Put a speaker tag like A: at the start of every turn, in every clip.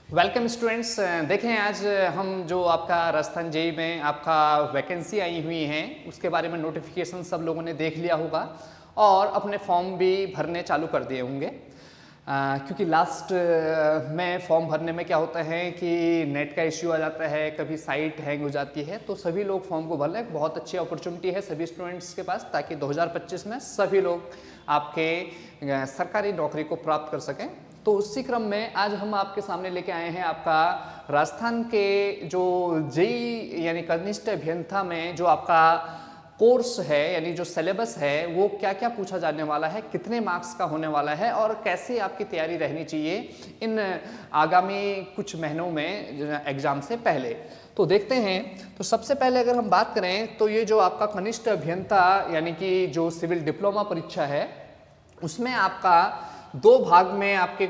A: Welcome students. देखें आज हम जो आपका राजस्थान जेईई में आपका वैकेंसी आई हुई हैं उसके बारे में नोटिफिकेशन सब लोगों ने देख लिया होगा और अपने फॉर्म भी भरने चालू कर दिए होंगे। क्योंकि लास्ट में फॉर्म भरने में क्या होता है कि नेट का इश्यू आ जाता है, कभी साइट हैंग हो जाती है, तो सभी लोग फॉर्म को भर लें। बहुत अच्छी अपॉर्चुनिटी है सभी स्टूडेंट्स के पास ताकि 2025 में सभी लोग आपके सरकारी नौकरी को प्राप्त कर सकें। तो उसी क्रम में आज हम आपके सामने लेके आए हैं आपका राजस्थान के जो जेईई यानी कनिष्ठ अभियंता में जो आपका कोर्स है यानी जो सिलेबस है वो क्या क्या पूछा जाने वाला है, कितने मार्क्स का होने वाला है और कैसे आपकी तैयारी रहनी चाहिए इन आगामी कुछ महीनों में एग्जाम से पहले। तो देखते हैं। तो सबसे पहले अगर हम बात करें तो ये जो आपका कनिष्ठ अभियंता यानी कि जो सिविल डिप्लोमा परीक्षा है उसमें आपका दो भाग में आपके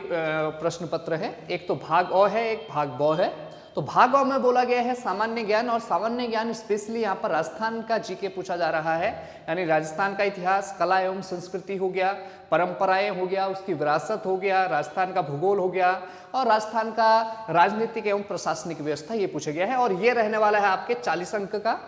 A: प्रश्न पत्र है। एक तो भाग अ है, एक भाग ब है। तो भाग अ में बोला गया है सामान्य ज्ञान, और सामान्य ज्ञान स्पेशली यहाँ पर राजस्थान का जीके पूछा जा रहा है, यानी राजस्थान का इतिहास, कला एवं संस्कृति हो गया, परंपराएं हो गया, उसकी विरासत हो गया, राजस्थान का भूगोल हो गया और राजस्थान का राजनीतिक एवं प्रशासनिक व्यवस्था, ये पूछा गया है। और ये रहने वाला है आपके 40 अंक का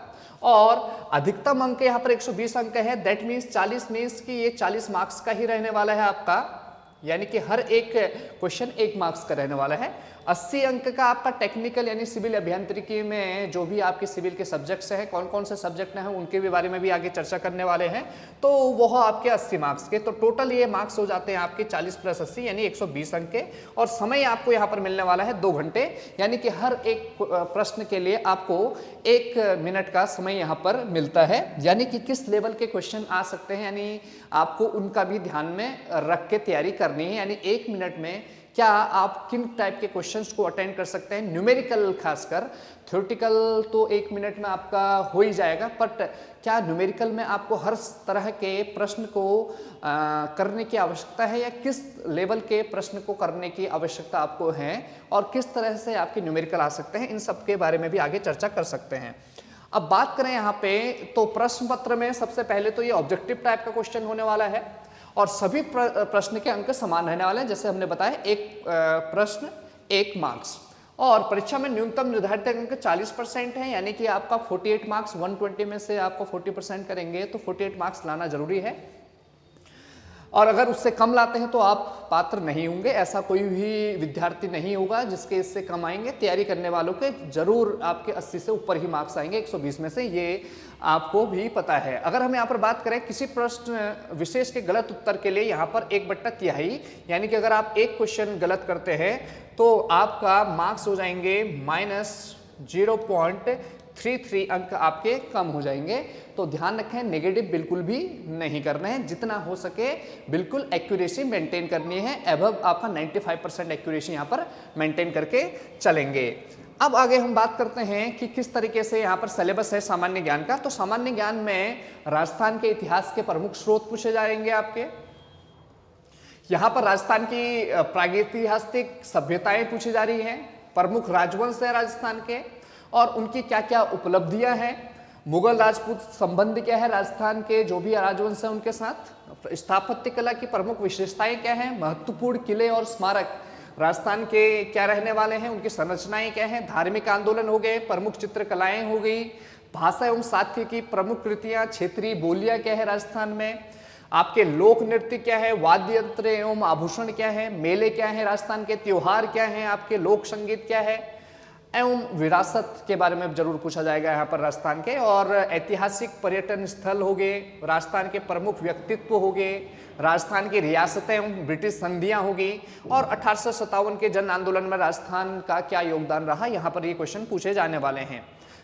A: और अधिकतम अंक यहाँ पर 120 अंक है। दैट मीन्स 40 मीन्स कि ये 40 मार्क्स का ही रहने वाला है आपका, यानी कि हर एक क्वेश्चन 1 मार्क्स का रहने वाला है। 80 अंक का आपका टेक्निकल यानी सिविल अभियांत्रिकी में जो भी आपके सिविल के सब्जेक्ट्स हैं, कौन कौन से सब्जेक्ट हैं उनके भी बारे में भी आगे चर्चा करने वाले हैं, तो वह आपके 80 मार्क्स के। तो टोटल ये मार्क्स हो जाते हैं आपके 40 + 80 यानी 120 अंक के। और समय आपको यहाँ पर मिलने वाला है 2 घंटे, यानी कि हर एक प्रश्न के लिए आपको 1 मिनट का समय यहाँ पर मिलता है। यानी कि किस लेवल के क्वेश्चन आ सकते हैं, यानी आपको उनका भी ध्यान में रख के तैयारी करनी है। यानी 1 मिनट में क्या आप किन टाइप के क्वेश्चंस को अटेंड कर सकते हैं, न्यूमेरिकल खासकर। थ्योरेटिकल तो 1 मिनट में आपका हो ही जाएगा, बट क्या न्यूमेरिकल में आपको हर तरह के प्रश्न को करने की आवश्यकता है या किस लेवल के प्रश्न को करने की आवश्यकता आपको है और किस तरह से आपके न्यूमेरिकल आ सकते हैं, इन सब के बारे में भी आगे चर्चा कर सकते हैं। अब बात करें यहाँ पे तो प्रश्न पत्र में सबसे पहले तो ये ऑब्जेक्टिव टाइप का क्वेश्चन होने वाला है और सभी प्रश्न के अंक समान रहने वाले हैं। जैसे हमने बताया 1 प्रश्न 1 मार्क्स, और परीक्षा में न्यूनतम निर्धारित अंक 40% है, यानी कि आपका 48 मार्क्स 120 में से आपको 40% करेंगे तो 48 मार्क्स लाना जरूरी है। और अगर उससे कम लाते हैं तो आप पात्र नहीं होंगे। ऐसा कोई भी विद्यार्थी नहीं होगा जिसके इससे कम आएंगे। तैयारी करने वालों के जरूर आपके 80 से ऊपर ही मार्क्स आएंगे 120 में से, ये आपको भी पता है। अगर हम यहाँ पर बात करें किसी प्रश्न विशेष के गलत उत्तर के लिए यहाँ पर 1/3, यानी कि अगर आप एक क्वेश्चन गलत करते हैं तो आपका मार्क्स हो जाएंगे -0.33 अंक आपके कम हो जाएंगे। तो ध्यान रखें, नेगेटिव बिल्कुल भी नहीं करना है, जितना हो सके बिल्कुल एक्यूरेसी मेंटेन करनी है। एबव आपका 95% एक्यूरेसी यहाँ पर मेंटेन करके चलेंगे। अब आगे हम बात करते हैं कि किस तरीके से यहाँ पर सिलेबस है सामान्य ज्ञान का। तो सामान्य ज्ञान में राजस्थान के इतिहास के प्रमुख स्रोत पूछे जाएंगे आपके। यहाँ पर राजस्थान की प्रागैतिहासिक सभ्यताएं पूछी जा रही हैं, प्रमुख राजवंश है राजस्थान के और उनकी क्या क्या उपलब्धियां हैं, मुगल राजपूत संबंध क्या है राजस्थान के जो भी राजवंश है उनके साथ, स्थापत्य कला की प्रमुख विशेषताएं क्या हैं, महत्वपूर्ण किले और स्मारक राजस्थान के क्या रहने वाले हैं, उनकी संरचनाएं क्या हैं, धार्मिक आंदोलन हो गए, प्रमुख चित्रकलाएं हो गई, भाषा एवं साहित्य की प्रमुख कृतियां, क्षेत्रीय बोलियां क्या है राजस्थान में, आपके लोक नृत्य क्या है, वाद्य यंत्र एवं आभूषण क्या है, मेले क्या है राजस्थान के, त्योहार क्या है, आपके लोक संगीत क्या है, एवं विरासत के बारे में जरूर पूछा जाएगा यहाँ पर राजस्थान के। और ऐतिहासिक पर्यटन स्थल हो गए, राजस्थान के प्रमुख व्यक्तित्व हो गए, राजस्थान की रियासतें एवं ब्रिटिश संधियां होगी और 1857 के जन आंदोलन में राजस्थान का क्या योगदान रहा, यहाँ पर ये क्वेश्चन पूछे जाने वाले हैं।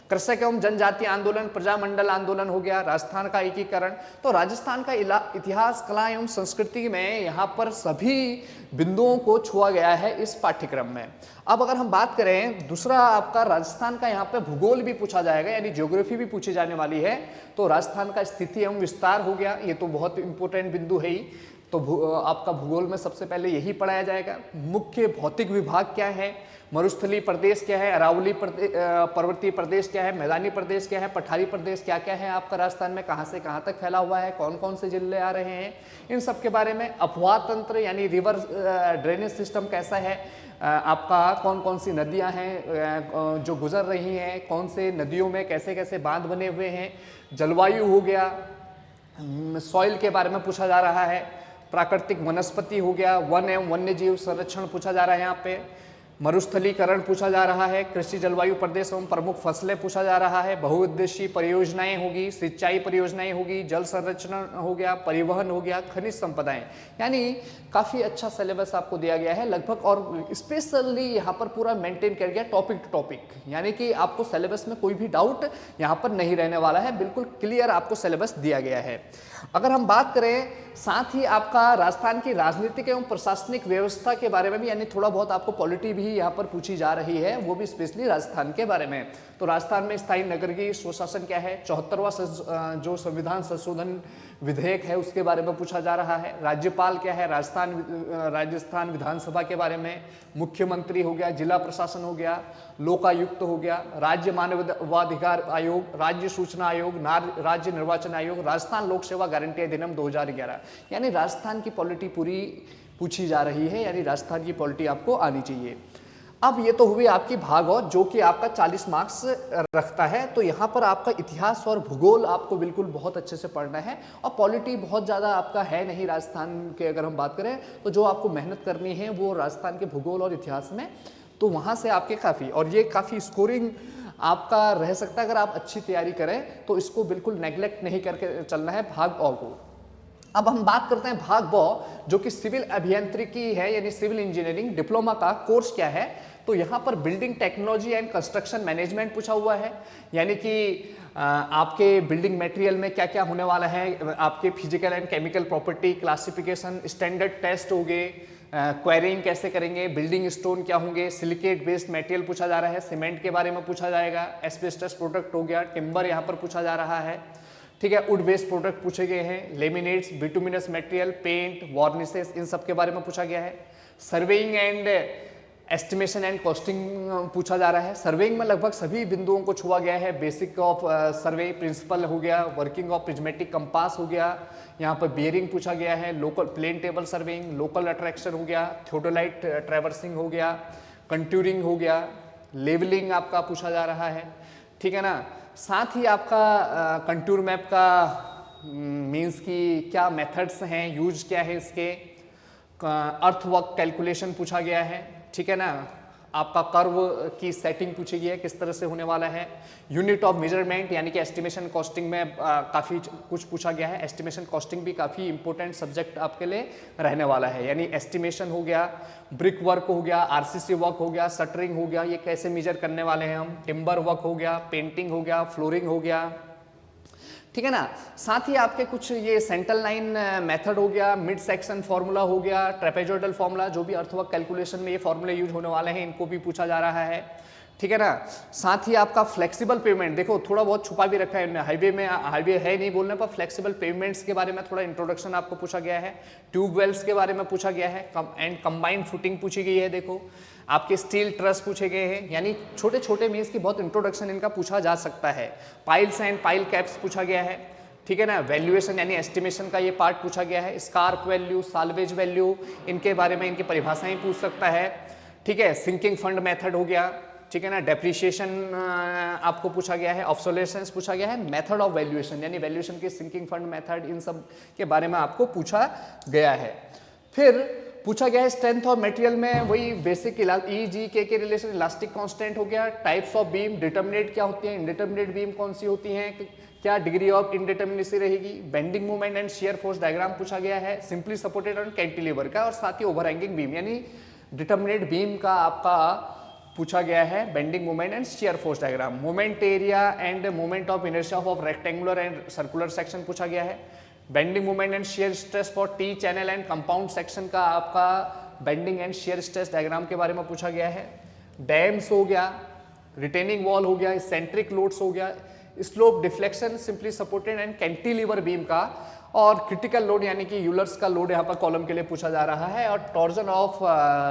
A: कृषक एवं जनजातीय आंदोलन, प्रजामंडल आंदोलन हो गया, राजस्थान का एकीकरण। तो राजस्थान का इतिहास, कला एवं संस्कृति में यहाँ पर सभी बिंदुओं को छुआ गया है इस पाठ्यक्रम में। अब अगर हम बात करें दूसरा आपका राजस्थान का यहाँ पे भूगोल भी पूछा जाएगा, यानी ज्योग्राफी भी पूछी जाने वाली है। तो राजस्थान का स्थिति एवं विस्तार हो गया, ये तो बहुत इंपॉर्टेंट बिंदु है ही। तो आपका भूगोल में सबसे पहले यही पढ़ाया जाएगा। मुख्य भौतिक विभाग क्या है, मरुस्थलीय प्रदेश क्या है, अरावली पर्वतीय प्रदेश क्या है, मैदानी प्रदेश क्या है, पठारी प्रदेश क्या क्या है आपका राजस्थान में, कहाँ से कहाँ तक फैला हुआ है, कौन कौन से जिले आ रहे हैं, इन सब के बारे में। अपवाह तंत्र यानी रिवर ड्रेनेज सिस्टम कैसा है आपका, कौन कौन सी नदियां हैं जो गुजर रही हैं, कौन से नदियों में कैसे कैसे बांध बने हुए हैं, जलवायु हो गया, सॉइल के बारे में पूछा जा रहा है, प्राकृतिक वनस्पति हो गया, वन एवं वन्य जीव संरक्षण पूछा जा रहा है यहाँ पे, मरुस्थलीकरण पूछा जा रहा है, कृषि जलवायु प्रदेश एवं प्रमुख फसलें पूछा जा रहा है, बहुउद्देशीय परियोजनाएं होगी, सिंचाई परियोजनाएं होगी, जल संरक्षण हो गया, परिवहन हो गया, खनिज संपदाएं। यानी काफ़ी अच्छा सिलेबस आपको दिया गया है लगभग, और स्पेशली यहाँ पर पूरा मेंटेन कर गया टॉपिक टू टॉपिक, यानी कि आपको सिलेबस में कोई भी डाउट यहाँ पर नहीं रहने वाला है, बिल्कुल क्लियर आपको सिलेबस दिया गया है। अगर हम बात करें साथ ही आपका राजस्थान की राजनीतिक एवं प्रशासनिक व्यवस्था के बारे में भी, यानी थोड़ा बहुत आपको पॉलिटी भी यहाँ पर पूछी जा रही है, वो भी स्पेशली राजस्थान के बारे में। तो राजस्थान में स्थायी नगरीय स्वशासन क्या है, 74वां जो संविधान संशोधन विधेयक है उसके बारे में पूछा जा रहा है, राज्यपाल क्या है, राजस्थान विधानसभा के बारे में, मुख्यमंत्री हो गया, जिला प्रशासन हो गया, लोकायुक्त हो गया, राज्य मानवाधिकार आयोग, राज्य सूचना आयोग, राज्य निर्वाचन आयोग, राजस्थान लोक सेवा गारंटी अधिनियम 2011। यानी राजस्थान की पॉलिटी पूरी पूछी जा रही है, यानी राजस्थान की पॉलिटी आपको आनी चाहिए। अब ये तो हुई आपकी भाग और जो कि आपका 40 मार्क्स रखता है। तो यहाँ पर आपका इतिहास और भूगोल आपको बिल्कुल बहुत अच्छे से पढ़ना है, और पॉलिटी बहुत ज़्यादा आपका है नहीं राजस्थान के। अगर हम बात करें तो जो आपको मेहनत करनी है वो राजस्थान के भूगोल और इतिहास में, तो वहाँ से आपके काफ़ी, और ये काफ़ी स्कोरिंग आपका रह सकता है अगर आप अच्छी तैयारी करें, तो इसको बिल्कुल नेग्लेक्ट नहीं करके चलना है भाग अ को। अब हम बात करते हैं भाग ब, जो कि सिविल अभियांत्रिकी है, यानी सिविल इंजीनियरिंग डिप्लोमा का कोर्स क्या है। तो यहाँ पर building technology and construction management पूछा हुआ है, यानी कि आपके बिल्डिंग मटेरियल में क्या क्या होने वाला है, आपके physical and chemical property, classification, standard test हो गए, क्वेरिंग कैसे करेंगे, बिल्डिंग स्टोन क्या होंगे, सिलिकेट बेस्ड मटेरियल पूछा जा रहा है, सीमेंट के बारे में पूछा जाएगा, एस्बेस्टस प्रोडक्ट हो गया, टिम्बर यहाँ पर पूछा जा रहा है, ठीक है, वुड बेस्ड प्रोडक्ट पूछे गए हैं, लेमिनेट्स, बिटुमिनस मटेरियल, पेंट, वार्निसेस, इन सब के बारे में पूछा गया है। Surveying and estimation and costing पूछा जा रहा है। सर्वेइंग में लगभग सभी बिंदुओं को छुआ गया है, बेसिक ऑफ सर्वे प्रिंसिपल हो गया, वर्किंग ऑफ प्रिज्मेटिक कंपास हो गया, यहाँ पर बियरिंग पूछा गया है, local plane table surveying, local attraction हो गया, थियोडोलाइट ट्रैवर्सिंग हो गया, कंटूरिंग हो गया, लेवलिंग आपका पूछा जा रहा है, ठीक है ना। साथ ही आपका कंटूर मैप का मीन्स की क्या मेथड्स हैं, यूज क्या है इसके, अर्थवर्क कैलकुलेशन पूछा गया है, ठीक है ना। आपका कर्व की सेटिंग पूछी गई है, किस तरह से होने वाला है। यूनिट ऑफ मेजरमेंट यानी कि एस्टिमेशन कॉस्टिंग में काफ़ी कुछ पूछा गया है। एस्टिमेशन कॉस्टिंग भी काफ़ी इंपॉर्टेंट सब्जेक्ट आपके लिए रहने वाला है, यानी एस्टिमेशन हो गया, ब्रिक वर्क हो गया, आरसीसी वर्क हो गया, शटरिंग हो गया, ये कैसे मेजर करने वाले हैं हम, टिम्बर वर्क हो गया, पेंटिंग हो गया, फ्लोरिंग हो गया, ठीक है ना। साथ ही आपके कुछ ये सेंट्रल लाइन मेथड हो गया, मिड सेक्शन फार्मूला हो गया, ट्रेपेजॉइडल फार्मूला, जो भी अर्थवर्क कैलकुलेशन में ये फार्मूले यूज होने वाले हैं, इनको भी पूछा जा रहा है, ठीक है ना। साथ ही आपका फ्लेक्सिबल पेमेंट, देखो थोड़ा बहुत छुपा भी रखा है हाईवे में, हाईवे है नहीं बोलने पर, फ्लेक्सिबल पेमेंट्स के बारे में थोड़ा इंट्रोडक्शन आपको पूछा गया है, ट्यूब वेल्स के बारे में पूछा गया है, एंड कंबाइंड फुटिंग पूछी गई है, देखो आपके स्टील ट्रस पूछे गए हैं, यानी छोटे छोटे मीन्स की बहुत इंट्रोडक्शन इनका पूछा जा सकता है। पाइल्स एंड पाइल कैप्स पूछा गया है, ठीक है ना। वैल्यूएशन यानी एस्टिमेशन का ये पार्ट पूछा गया है, स्कार्प वैल्यू, साल्वेज वैल्यू, इनके बारे में इनकी परिभाषाएं पूछ सकता है, ठीक है। सिंकिंग फंड मेथड हो गया, ठीक है ना। डेप्रिसिएशन आपको पूछा गया है, ऑब्सोलेसेंस पूछा गया है, मेथड ऑफ वैल्यूएशन यानी वैल्यूएशन के सिंकिंग फंड मेथड, इन सब के बारे में आपको पूछा गया है। फिर पूछा गया है स्ट्रेंथ ऑफ मटेरियल में वही बेसिक ई जी के रिलेशन, इलास्टिक कांस्टेंट हो गया, टाइप्स ऑफ बीम, डिटर्मिनेट क्या होती है, इंडिटर्मिनेट बीम कौन सी होती हैं, क्या डिग्री ऑफ इंडिटर्मिनेसी रहेगी, bending movement and shear force diagram पूछा गया है, सिंपली सपोर्टेड ऑन कैंटिलीवर का, और साथ ही ओवरहैंगिंग बीम यानी डिटर्मिनेट बीम का आपका पूछा गया है, bending movement and shear force diagram, moment area end moment of inertia of rectangular and circular section पूछा गया है, bending movement and shear stress for T channel and compound section का आपका bending and shear stress diagram के बारे में पूछा गया है, डैम्स हो गया, रिटेनिंग वॉल हो गया, सेंट्रिक लोड्स हो गया, slope deflection simply supported and cantilever beam का, और क्रिटिकल लोड यानी कि यूलर्स का लोड यहाँ पर कॉलम के लिए पूछा जा रहा है, और torsion of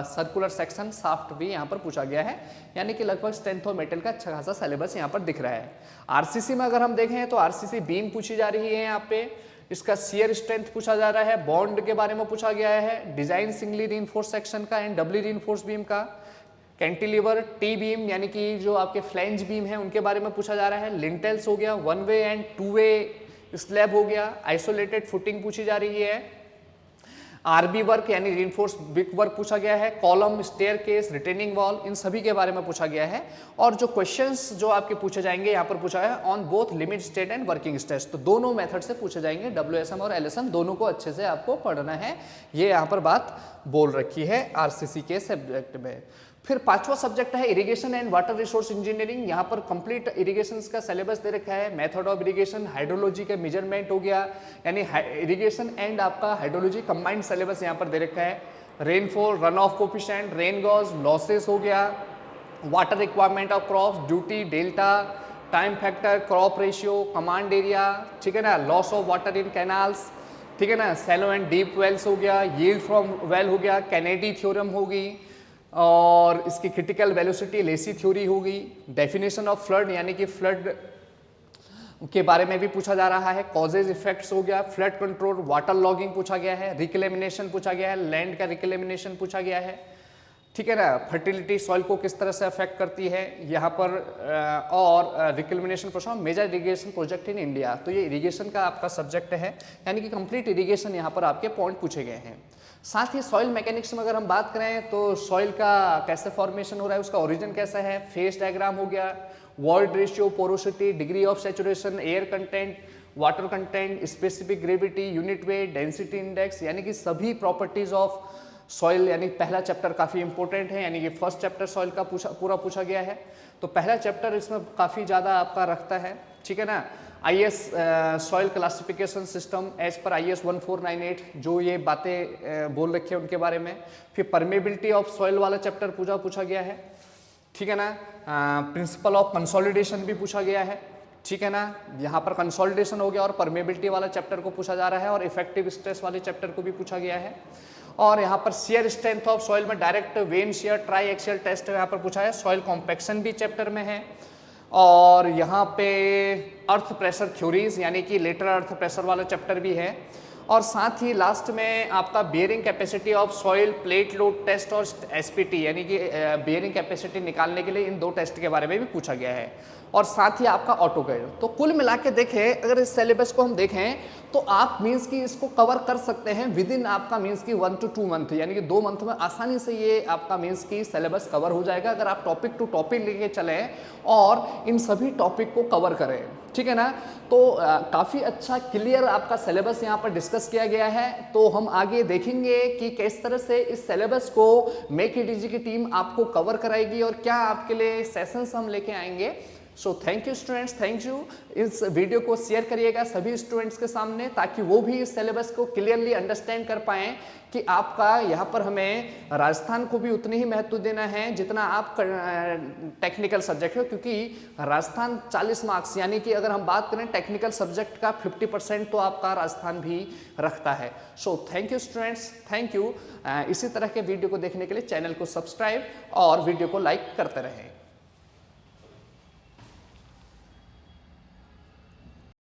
A: circular section shaft भी यहाँ पर पूछा गया है, यानी कि लगभग स्ट्रेंथ ऑफ मेटल का अच्छा खासा सिलेबस यहाँ पर दिख रहा है। आरसीसी में अगर हम देखें तो आरसीसी बीम पूछी जा रही है यहाँ पे, इसका शियर स्ट्रेंथ पूछा जा रहा है, बॉन्ड के बारे में पूछा गया है, डिजाइन सिंगली रीइंफोर्स सेक्शन का एंड डबली रीइंफोर्स बीम का, कैंटिलीवर, टी बीम यानी कि जो आपके फ्लैंज बीम है उनके बारे में पूछा जा रहा है, लिंटेल्स हो गया, one way and two way slab हो गया, आइसोलेटेड फुटिंग पूछी जा रही है, आरबी वर्क यानी रीइंफोर्स ब्रिक वर्क पूछा गया है, कॉलम, स्टेयरकेस, रिटेनिंग वॉल, इन सभी के बारे में पूछा गया है। और जो क्वेश्चंस जो आपके पूछे जाएंगे यहाँ पर पूछा है on both limit state and working state, तो दोनों मेथड से पूछे जाएंगे, WSM और LSM दोनों को अच्छे से आपको पढ़ना है, ये यहाँ पर बात बोल रखी है आरसीसी के सब्जेक्ट में। फिर पांचवा सब्जेक्ट है irrigation and water resource engineering, यहाँ पर कंप्लीट इरिगेशन का सिलेबस दे रखा है, मेथड ऑफ इरिगेशन, हाइड्रोलॉजी का मेजरमेंट हो गया, यानी इरिगेशन एंड आपका हाइड्रोलॉजी कंबाइंड सिलेबस यहाँ पर दे रखा है, rainfall, run off coefficient, rain gauge, losses हो गया, water requirement of crops, duty, delta, time factor, crop ratio, command area, ठीक है ना, loss of water in canals, ठीक है ना, सैलो एंड डीप वेल्स हो गया, यील्ड फ्रॉम वेल हो गया, कैनेडी थ्योरम होगी, और इसकी क्रिटिकल वेलोसिटी लेसी थ्योरी होगी, डेफिनेशन ऑफ फ्लड यानी कि फ्लड के बारे में भी पूछा जा रहा है, कॉजेज इफेक्ट्स हो गया, फ्लड कंट्रोल, वाटर लॉगिंग पूछा गया है, रिक्लेमिनेशन पूछा गया है, लैंड का रिक्लेमिनेशन पूछा गया है, ठीक है ना, फर्टिलिटी सॉइल को किस तरह से अफेक्ट करती है यहाँ पर, और रिक्लेमिनेशन पूछा, major irrigation project in India, तो ये इरिगेशन का आपका सब्जेक्ट है, यानी कि कंप्लीट इरिगेशन यहाँ पर आपके पॉइंट पूछे गए हैं। साथ ही सॉइल मैकेनिक्स में अगर हम बात करें तो सॉइल का कैसे फॉर्मेशन हो रहा है, उसका ओरिजिन कैसा है, फेस डायग्राम हो गया, void ratio, porosity, degree of saturation, air content, water content, specific gravity, unit weight, density index, यानी कि सभी प्रॉपर्टीज ऑफ सॉइल, यानी पहला चैप्टर काफ़ी इंपॉर्टेंट है, यानी कि फर्स्ट चैप्टर सॉइल का पूरा पूछा गया है, तो पहला चैप्टर इसमें काफ़ी ज़्यादा आपका रखता है, ठीक है ना। IS soil classification system as per IS 1498 जो ये बातें बोल रखी है उनके बारे में, फिर परमेबिलिटी ऑफ सॉइल वाला चैप्टर पूछा गया है, ठीक है ना, प्रिंसिपल ऑफ कंसोलिडेशन भी पूछा गया है, ठीक है ना, यहाँ पर कंसोलिडेशन हो गया और परमेबिलिटी वाला चैप्टर को पूछा जा रहा है, और इफेक्टिव स्ट्रेस वाले चैप्टर को भी पूछा गया है, और यहाँ पर शियर स्ट्रेंथ ऑफ सॉइल में direct vane shear, triaxial test यहाँ पर पूछा है, सॉइल कॉम्पैक्शन भी चैप्टर में है, और यहाँ पे अर्थ प्रेशर थ्योरीज यानी कि लेटरल अर्थ प्रेशर वाला चैप्टर भी है, और साथ ही लास्ट में आपका bearing capacity of soil plate load test और SPT यानी कि बेयरिंग कैपेसिटी निकालने के लिए इन दो टेस्ट के बारे में भी पूछा गया है, और साथ ही आपका ऑटोगैड। तो कुल मिला के देखें, अगर इस सिलेबस को हम देखें तो आप मीन्स की इसको कवर कर सकते हैं विद इन आपका मीन्स की 1 to 2 मंथ, यानी कि 2 मंथ में आसानी से ये आपका मीन्स की सिलेबस कवर हो जाएगा अगर आप टॉपिक टू टॉपिक लेके चलें और इन सभी टॉपिक को कवर करें, ठीक है ना। तो काफ़ी अच्छा क्लियर आपका सिलेबस यहाँ पर डिस्कस किया गया है, तो हम आगे देखेंगे कि किस तरह से इस सिलेबस को मेक इट इजी की टीम आपको कवर कराएगी और क्या आपके लिए सेशंस हम लेके आएंगे। So thank you students, thank you. इस वीडियो को शेयर करिएगा सभी स्टूडेंट्स के सामने ताकि वो भी इस सिलेबस को क्लियरली अंडरस्टैंड कर पाएँ कि आपका यहाँ पर हमें राजस्थान को भी उतनी ही महत्व देना है जितना आप टेक्निकल सब्जेक्ट हो, क्योंकि राजस्थान 40 मार्क्स यानी कि अगर हम बात करें टेक्निकल सब्जेक्ट का 50% तो आपका राजस्थान भी रखता है। So thank you students, thank you. इसी तरह के वीडियो को देखने के लिए चैनल को सब्सक्राइब और वीडियो को लाइक करते रहें।